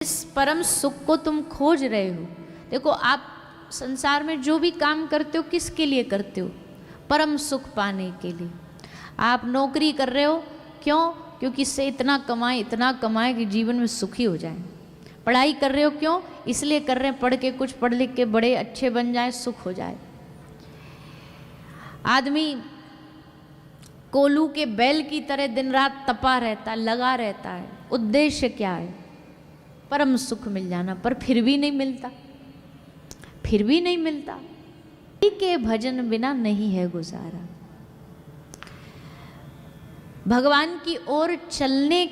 इस परम सुख को तुम खोज रहे हो। देखो, आप संसार में जो भी काम करते हो किसके लिए करते हो? परम सुख पाने के लिए। आप नौकरी कर रहे हो क्यों? क्योंकि इससे इतना कमाए कि जीवन में सुखी हो जाए। पढ़ाई कर रहे हो क्यों? इसलिए कर रहे हैं, पढ़ के कुछ पढ़ लिख के बड़े अच्छे बन जाए, सुख हो जाए। आदमी कोलू के बैल की तरह दिन रात तपा रहता है, लगा रहता है। उद्देश्य क्या है? परम सुख मिल जाना, पर फिर भी नहीं मिलता, फिर भी नहीं मिलता। के भजन बिना नहीं है गुजारा। भगवान की ओर चलने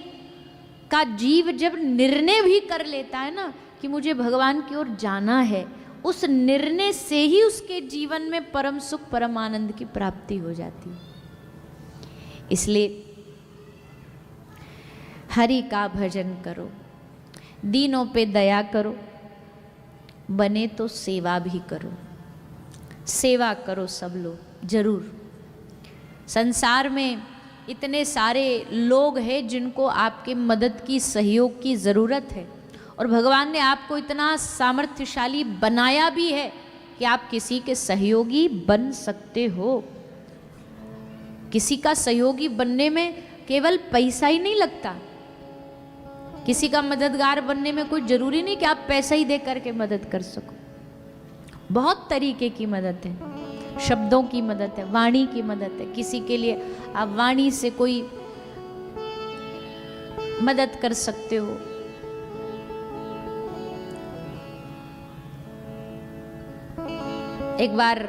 का जीव जब निर्णय भी कर लेता है ना कि मुझे भगवान की ओर जाना है, उस निर्णय से ही उसके जीवन में परम सुख, परम आनंद की प्राप्ति हो जाती है। इसलिए हरि का भजन करो, दीनों पे दया करो, बने तो सेवा भी करो। सेवा करो सब लोग जरूर। संसार में इतने सारे लोग हैं जिनको आपके मदद की, सहयोग की ज़रूरत है, और भगवान ने आपको इतना सामर्थ्यशाली बनाया भी है कि आप किसी के सहयोगी बन सकते हो। किसी का सहयोगी बनने में केवल पैसा ही नहीं लगता। किसी का मददगार बनने में कोई ज़रूरी नहीं कि आप पैसा ही दे करके मदद कर सको। बहुत तरीके की मदद है, शब्दों की मदद है, वाणी की मदद है। किसी के लिए आप वाणी से कोई मदद कर सकते हो। एक बार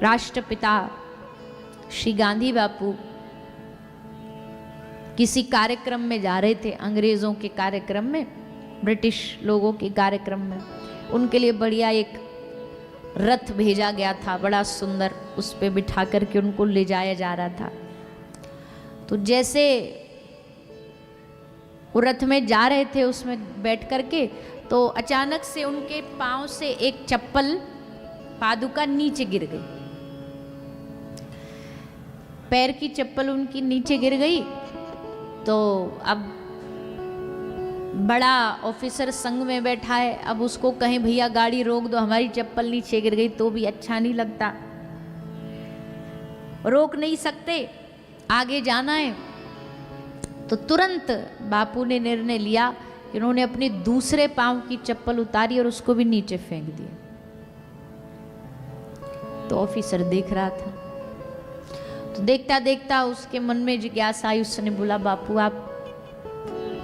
राष्ट्रपिता श्री गांधी बापू किसी कार्यक्रम में जा रहे थे, अंग्रेजों के कार्यक्रम में, ब्रिटिश लोगों के कार्यक्रम में। उनके लिए बढ़िया एक रथ भेजा गया था, बड़ा सुंदर, उस पे बिठा करके उनको ले जाया जा रहा था। तो जैसे वो रथ में जा रहे थे, उसमें बैठ करके, तो अचानक से उनके पांव से एक चप्पल, पादुका नीचे गिर गई। पैर की चप्पल उनकी नीचे गिर गई। तो अब बड़ा ऑफिसर संग में बैठा है, अब उसको कहें भैया गाड़ी रोक दो, हमारी चप्पल नीचे गिर गई, तो भी अच्छा नहीं लगता, रोक नहीं सकते, आगे जाना है। तो तुरंत बापू ने निर्णय लिया कि उन्होंने अपने दूसरे पांव की चप्पल उतारी और उसको भी नीचे फेंक दिया। तो ऑफिसर देख रहा था, तो देखता देखता उसके मन में जिज्ञासा आई। उसने बोला, बापू आप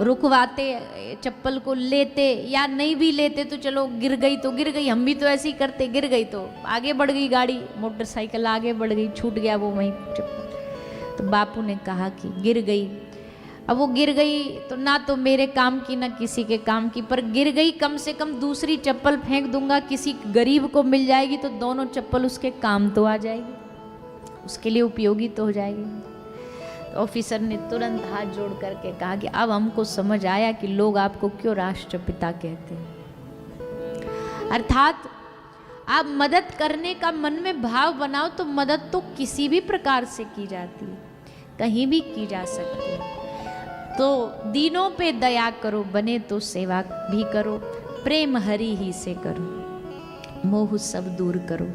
रुकवाते, चप्पल को लेते, या नहीं भी लेते तो चलो, गिर गई तो गिर गई, हम भी तो ऐसे ही करते, गिर गई तो आगे बढ़ गई गाड़ी, मोटरसाइकिल आगे बढ़ गई, छूट गया वो वहीं चप्पल। तो बापू ने कहा कि गिर गई, अब वो गिर गई तो ना तो मेरे काम की ना किसी के काम की, पर गिर गई, कम से कम दूसरी चप्पल फेंक दूंगा, किसी गरीब को मिल जाएगी तो दोनों चप्पल उसके काम तो आ जाएगी, उसके लिए उपयोगी तो हो जाएगी। तो ऑफिसर ने तुरंत हाथ जोड़ करके कहा कि अब हमको समझ आया कि लोग आपको क्यों राष्ट्रपिता कहते हैं। अर्थात आप मदद करने का मन में भाव बनाओ तो मदद तो किसी भी प्रकार से की जाती है, कहीं भी की जा सकती है। तो दीनों पे दया करो, बने तो सेवा भी करो, प्रेम हरि ही से करो, मोह सब दूर करो।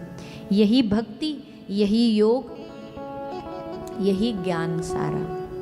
यही भक्ति, यही योग, यही ज्ञान सारा।